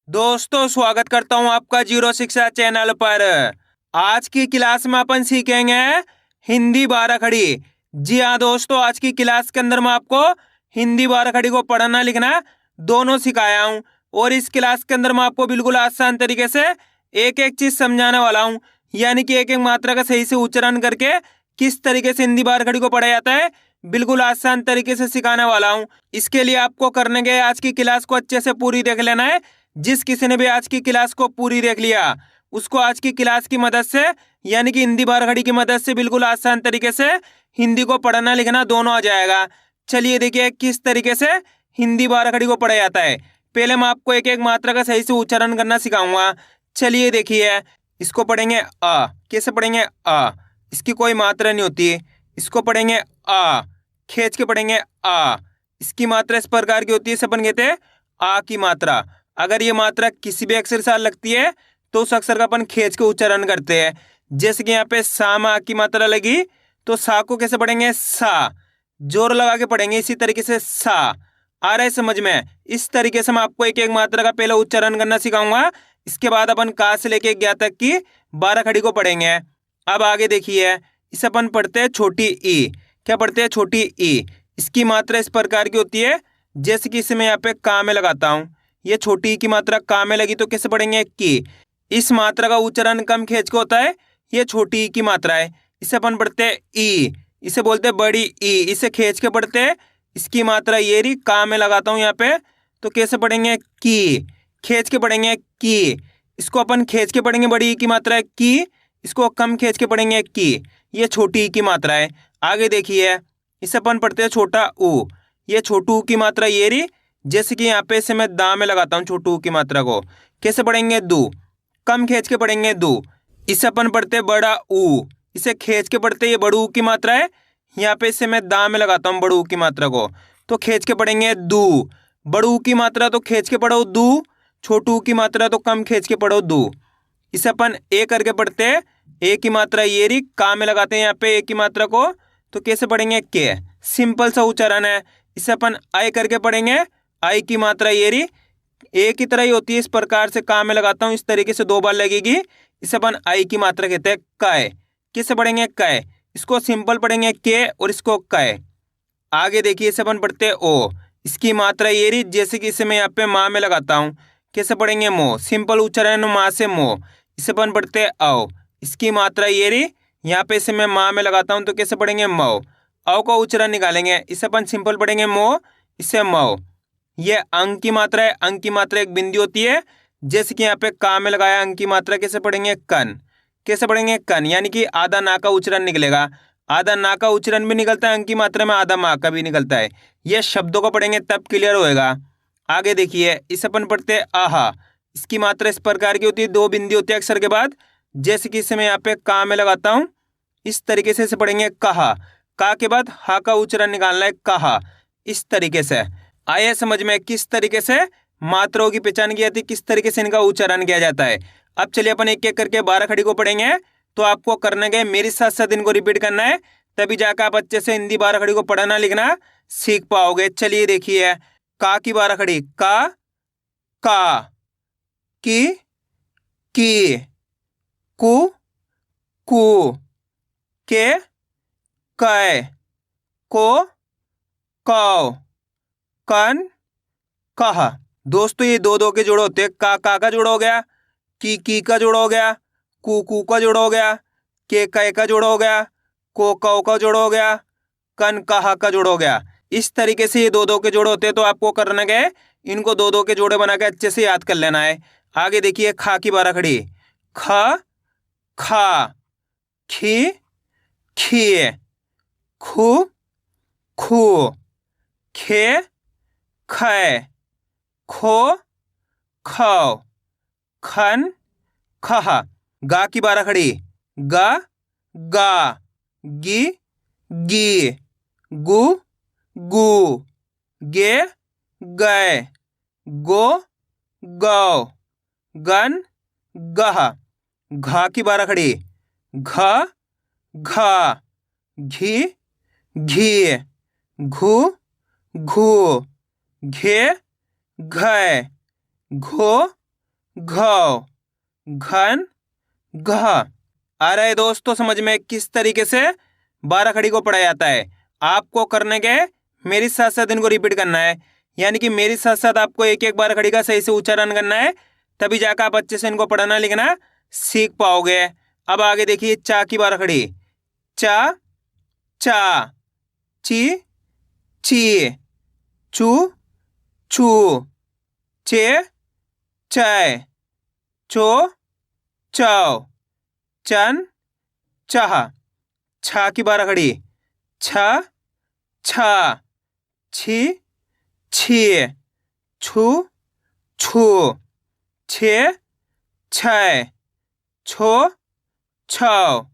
दोस्तों स्वागत करता हूं आपका जीरो शिक्षा चैनल पर। आज की क्लास में अपन सीखेंगे हिंदी बारह खड़ी। जी हाँ दोस्तों, आज की क्लास के अंदर मैं आपको हिंदी बारह खड़ी को पढ़ना लिखना दोनों सिखाया हूं। और इस क्लास के अंदर मैं आपको बिल्कुल आसान तरीके से एक एक चीज समझाने वाला हूं, यानी कि एक एक मात्रा का सही से उच्चारण करके किस तरीके से हिंदी बारह खड़ी को पढ़ा जाता है बिल्कुल आसान तरीके से सिखाने वाला हूं। इसके लिए आपको करने के आज की क्लास को अच्छे से पूरी देख लेना है। जिस किसी ने भी आज की क्लास को पूरी देख लिया उसको आज की क्लास की मदद से यानी कि हिंदी बारह खड़ी की मदद से बिल्कुल आसान तरीके से हिंदी को पढ़ना लिखना दोनों आ जाएगा। चलिए देखिए किस तरीके से हिंदी बारह खड़ी को पढ़ा जाता है। पहले मैं आपको एक एक मात्रा का सही से उच्चारण करना सिखाऊंगा। चलिए देखिए, इसको पढ़ेंगे अ। कैसे पढ़ेंगे अ? इसकी कोई मात्रा नहीं होती। इसको पढ़ेंगे आ, खींच के पढ़ेंगे आ। इसकी मात्रा इस प्रकार की होती है, से अपन कहते हैं आ की मात्रा। अगर ये मात्रा किसी भी अक्षर से लगती है तो उस अक्षर का अपन खींच के उच्चारण करते हैं। जैसे कि यहाँ पे सा में आ की मात्रा लगी तो सा को कैसे पढ़ेंगे सा, जोर लगा के पढ़ेंगे। इसी तरीके से सा। आ रहा है समझ में? इस तरीके से मैं आपको एक एक मात्रा का पहले उच्चारण करना सिखाऊंगा। इसके बाद अपन का से लेके ज्ञा तक की बारह खड़ी को पढ़ेंगे। अब आगे देखिए, इसे अपन पढ़ते हैं छोटी ई। क्या पढ़ते हैं? छोटी ई। इसकी मात्रा इस प्रकार की होती है, जैसे कि इसे मैं यहाँ पे का में लगाता हूँ। ये छोटी ई की मात्रा का में लगी तो कैसे पढ़ेंगे की। इस मात्रा का उच्चारण कम खींच के होता है, ये छोटी ई की मात्रा है। इसे अपन पढ़ते हैं ई। इसे बोलते हैं बड़ी ई। इसे खींच के पढ़ते हैं। इसकी मात्रा ये रही, का में लगाता हूँ यहाँ पे तो कैसे पढ़ेंगे की। खींच के पढ़ेंगे की। इसको अपन खींच के पढ़ेंगे, बड़ी ई की मात्रा है की। इसको कम खींच के पढ़ेंगे की। ये छोटी ई की मात्रा है। आगे देखिए, इसे अपन पढ़ते हैं छोटा ऊ। ये छोटू की मात्रा ये रही, जैसे कि यहाँ पे इसे मैं दा में लगाता हूँ छोटू की मात्रा को। कैसे पढ़ेंगे दू, कम खींच के पढ़ेंगे दू। इसे अपन पढ़ते हैं बड़ा ऊ। इसे खींच के पढ़ते ये बड़ू की मात्रा है। यहाँ पे इसे मैं दा में लगाता हूँ बड़ू की मात्रा को, तो खींच के पढ़ेंगे दू। बड़ू की मात्रा तो खींच के पढ़ो दू, छोटू की मात्रा तो कम खींच के पढ़ो दू। इसे अपन ए करके पढ़ते हैं। ए की मात्रा ये रही, का में लगाते हैं यहाँ पे ए की मात्रा को तो कैसे पढ़ेंगे के। सिंपल सा उच्चारण है। इसे अपन आई करके पढ़ेंगे। आई की मात्रा ये रही, ए की तरह ही होती है, इस प्रकार से का में लगाता हूँ, इस तरीके से दो बार लगेगी। इसे अपन आई की मात्रा कहते हैं कै। किससे पढ़ेंगे कै। इसको सिंपल पढ़ेंगे के और इसको कै। आगे देखिए, इसे अपन पढ़ते हैं ओ। इसकी मात्रा ये रही, जैसे कि इसे मैं यहाँ पे माँ में लगाता हूँ। कैसे पढ़ेंगे मो। सिंपल उच्चारण माँ से मो। इसे अपन पढ़ते हैं औ। इसकी मात्रा ये रही, यहाँ पे इसे मैं माँ में लगाता हूँ तो कैसे पढ़ेंगे मऊ। औ का उच्चारण निकालेंगे। इसे अपन सिंपल पढ़ेंगे मो, इसे मऊ। ये अंक की मात्रा है। अंक की मात्रा एक बिंदी होती है, जैसे कि यहाँ पे का में लगाया अंक की मात्रा। कैसे पढ़ेंगे कन। कैसे पढ़ेंगे कन, यानी कि आधा ना का उच्चारण निकलेगा। आधा ना का उच्चारण भी निकलता है अंक की मात्रा में, आधा माँ का भी निकलता है। ये शब्दों को पढ़ेंगे तब क्लियर होएगा। आगे देखिए, इस अपन पढ़ते हैं आहा। इसकी मात्रा इस प्रकार की होती है, दो बिंदी होती है अक्षर के बाद, जैसे कि इसे मैं यहाँ पे का में लगाता हूँ। इस तरीके से इसे पढ़ेंगे कहा। का के बाद हा का उच्चारण निकालना है कहा। इस तरीके से आया समझ में किस तरीके से मात्राओं की पहचान की जाती है, किस तरीके से इनका उच्चारण किया जाता है। अब चलिए अपन एक एक करके बारह खड़ी को पढ़ेंगे। तो आपको करने के मेरे साथ साथ इनको रिपीट करना है, तभी जाकर आप अच्छे से हिंदी बारह खड़ी को पढ़ना लिखना सीख पाओगे। चलिए देखिए, का की बारह खड़ी का, की, कु, के, कै, को, कौ, कन, कहा। दोस्तों ये दो दो के जोड़ होते हैं। का जोड़ हो गया, की का जोड़ हो गया, कू का जोड़ हो गया, के कै का जोड़ हो गया, को कौ का जोड़ हो गया, कन कहा का जोड़ हो गया। इस तरीके से ये दो दो के जोड़ होते हैं। तो आपको करना क्या है, इनको दो दो के जोड़े बना के अच्छे से याद कर लेना है। आगे देखिए, खा की बारह खड़ी। ख, खा, खी, खिए, खू, खू, खे, खे, खो, खौ, खन, खहा। गा की बारह खड़ी। गा, गा, गी, गी, गु, गू, गे, गए, गो, गौ, गन, गहा। घा की बारह खड़ी। घ, घा, घी, घी, घू, घू, घे, घै, घो, घ, घन, घ। आ रहा है दोस्तों समझ में किस तरीके से 12 खड़ी को पढ़ा जाता है। आपको करने के मेरे साथ साथ इनको रिपीट करना है, यानी कि मेरे साथ साथ आपको एक एक 12 खड़ी का सही से उच्चारण करना है, तभी जाकर आप अच्छे से इनको पढ़ना लिखना सीख पाओगे। अब आगे देखिए, चा की 12 खड़ी। चा, चा, ची, ची, चू, चू, चे, चाय, चो, चौ, चन, चाह। छा की 12 खड़ी। छ, छा, छी, छी, छू, छू, छे, छय, छो, छौ,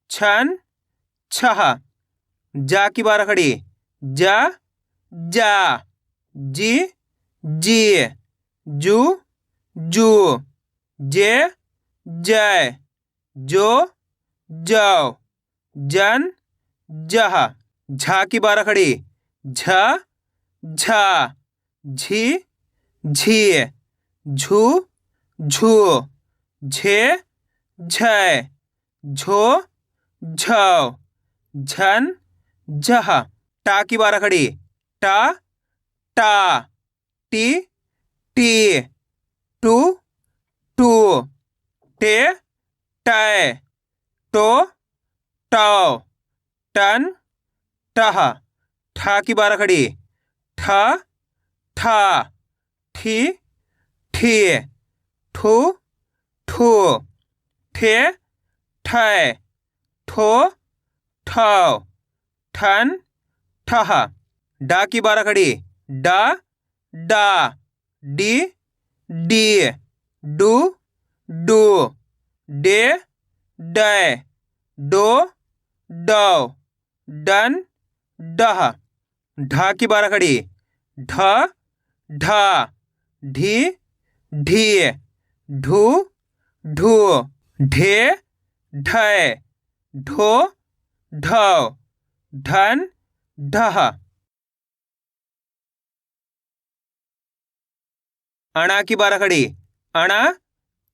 छन, छह। जा की 12 खड़ी। जा, जा, जी, जी, जू, जू, जे, जय, जो, जौ, जन, जह। झा की 12 खड़ी। झ, झा, झी, झी, झू, झू, झे, झय, झो, झौ, झन, झह। टा की 12 खड़ी। टा, टा, टी, टी, टू, टू, टे, टय, टो, टौ, टन, टह। ठा की 12 खड़ी। ठ, ठा, ठी, ठी, ठू, ठू, ठे, ठय, ठो, ठौ, ठन, ठह। डा की 12 खड़ी। डा, डा, डी, डी, डू, डू, डे, डय, डो, डौ, डन, डह। ढा की 12 खड़ी। ढ, ढा, ढी, ढी, ढू, ढू, ढे, ढय, ढो, ढौ, ढन, ढह। अणा की 12 खड़ी। अणा,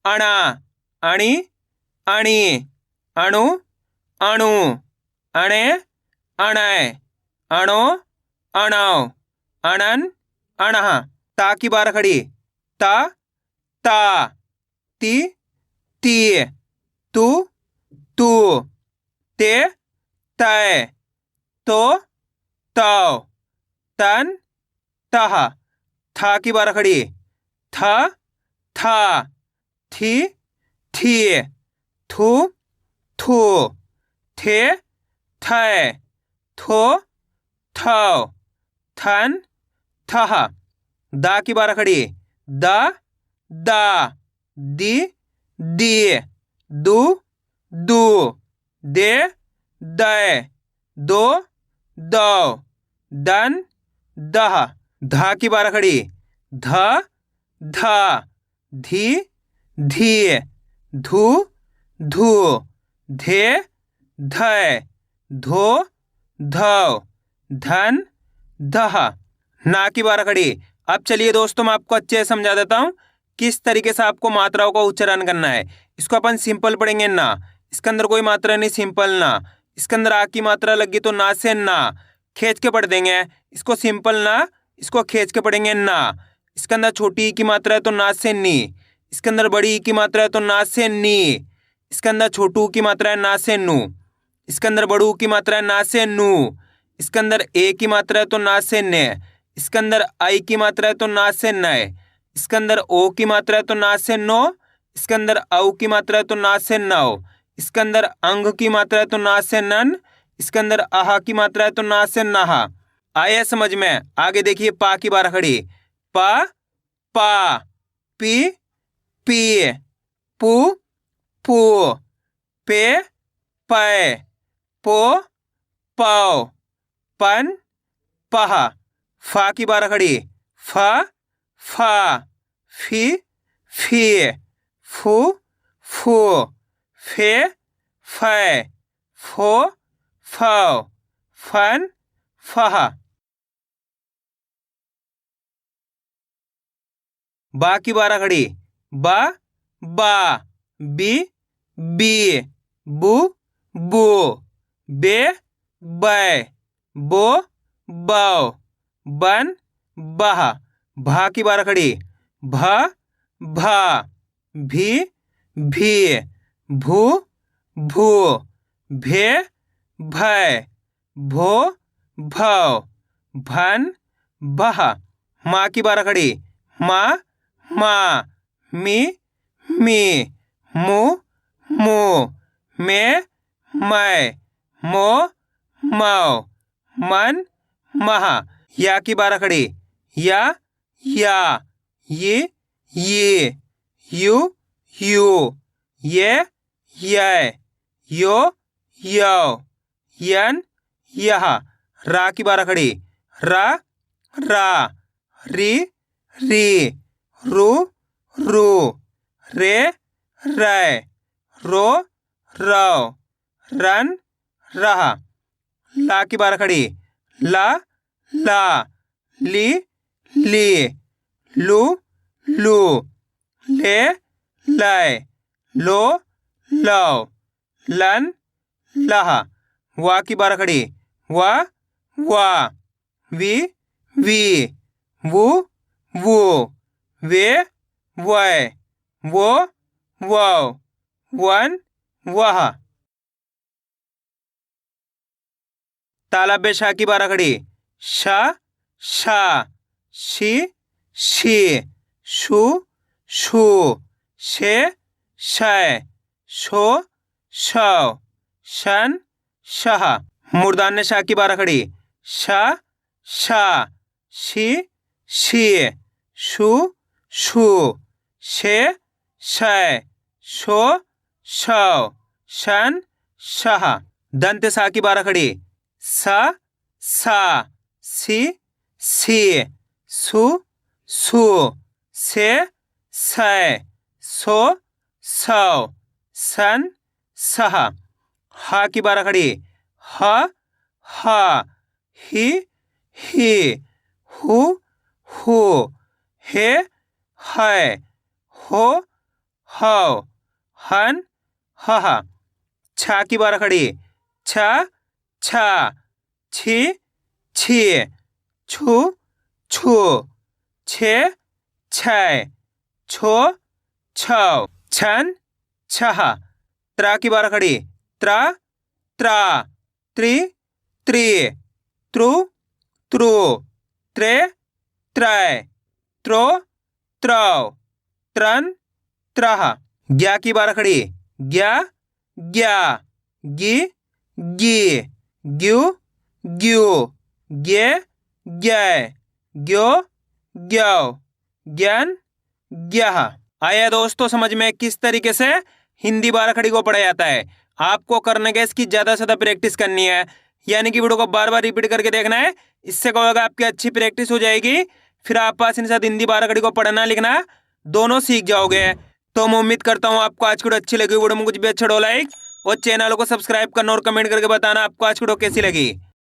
अणा, अणी, अणी, अणु, अणु, अणे, अणय, अणो, अणौ, अणन, अणह। ता की 12 खड़ी। ता, ता, ती, ती, तू, तू, ते, तय, तो, तौ, तन, तह। था की 12 खड़ी। थ, था, थी, थी, थू, थू, थे, थय, थो, थौ, थन, थह। दा की 12 खड़ी। दा, दा, दी, दी, दू, दू, दे, दय, दो, दौ, दन, दह। धा की 12 खड़ी। ध, धा, धी, धी, धू, धू, धे, धय, धो, धौ, धन, दह। ना की 12 खड़ी। अब चलिए दोस्तों मैं आपको अच्छे से समझा देता हूँ किस तरीके से आपको मात्राओं का उच्चारण करना है। इसको अपन सिंपल पढ़ेंगे ना, इसके अंदर कोई मात्रा नहीं, सिंपल ना। इसके अंदर आ की मात्रा लगी तो ना से ना खींच के पढ़ देंगे। इसको सिंपल ना, इसको खींच के पढ़ेंगे ना। इसके अंदर छोटी ई की मात्रा है तो ना से नी। इसके अंदर बड़ी ई की मात्रा है तो ना से नी। इसके अंदर छोटू की मात्रा है ना से नू। इसके अंदर बड़ू की मात्रा है ना से नू। इसके अंदर ए की मात्रा है तो ना से ने। इसके अंदर आई की मात्रा है तो ना से नय। इसके अंदर ओ की मात्रा है तो ना से नो। इसके अंदर औ की मात्रा है तो ना से नौ। इसके अंदर अंग की मात्रा है तो ना से नन। इसके अंदर आहा की मात्रा है तो ना से नहा। आया समझ में? आगे देखिए, पा की 12 खड़ी। पा, पा, पी, पी, पू, पू, पे, पै, पो, पौ, पन, पह। फा की 12 खड़ी। फा, फा, फी, फी, फू, फू, फे, फै, फो, फौ, फन, फह। बा की 12 खड़ी। बा बा, बी बी, बू बू, बे बै, बो बौ, बन बह। भा की बारह खड़ी, भ भा, भी भी, भू भू, भे भै, भो भौ, भन भह। माँ की बारह खड़ी, माँ माँ, मी मी, मू मू, मैं मैं, मो मौ, मन मह। या की बारह खड़ी, या ये, यू यू, ये यो यौ, यन यह। रा की बारह खड़ी, रा रा, री री, रू रू, रे रै, रो रौ, रन रह। ला की बारह खड़ी, ला ला, ली ली, लू लू, ले लै, लो लो, लन लह। वा की बारह खड़ी, वा वा, वी वी, वू वू, वे वै, वो वौ, वन वह। तालव्य शा की बारह खड़ी, शा शा, शी शी, शू शू, शे शै, शो शौ, शन शह। मूर्धन्य शा की बारह खड़ी, शा शा, शी शी, शू शू, शे शै, शो शौ, शन शह। दंत सा की बारह खड़ी, सा सा, सी सी, सु सु, से सै, सो सौ, सन सह। हा की बारह खड़ी, ह हा, ही ही, हु हु, हे है, हो हौ, हन हह। छा की बारह खड़ी, छ छा, छी छी, छु छु, छे छै, छो छौ, छन छह। त्रा की बारह खड़ी, त्रा त्रा, त्रि त्रि,त्रुत्रु, त्रे त्रै, त्रो त्रौ, त्रन त्रह। ग्या की बारह खड़ी, ग्या ग्या, गी गी, ग्यू ग्यू, गे ग्यै, ग्यो ग्यौ, ज्ञान ग्यह। आया दोस्तों समझ में किस तरीके से हिंदी बारह खड़ी को पढ़ा जाता है। आपको करने के इसकी ज्यादा से ज्यादा प्रैक्टिस करनी है, यानी कि वीडियो को बार बार रिपीट करके देखना है। इससे क्या होगा, आपकी अच्छी प्रैक्टिस हो जाएगी, फिर आप पास साथ हिंदी बारह खड़ी को पढ़ना लिखना दोनों सीख जाओगे। तो मैं उम्मीद करता हूँ आपको आज की वीडियो अच्छी लगी। वीडियो में कुछ भी अच्छा हो लाइक और चैनल को सब्सक्राइब करना और कमेंट करके बताना आपको आज की वीडियो कैसी लगी।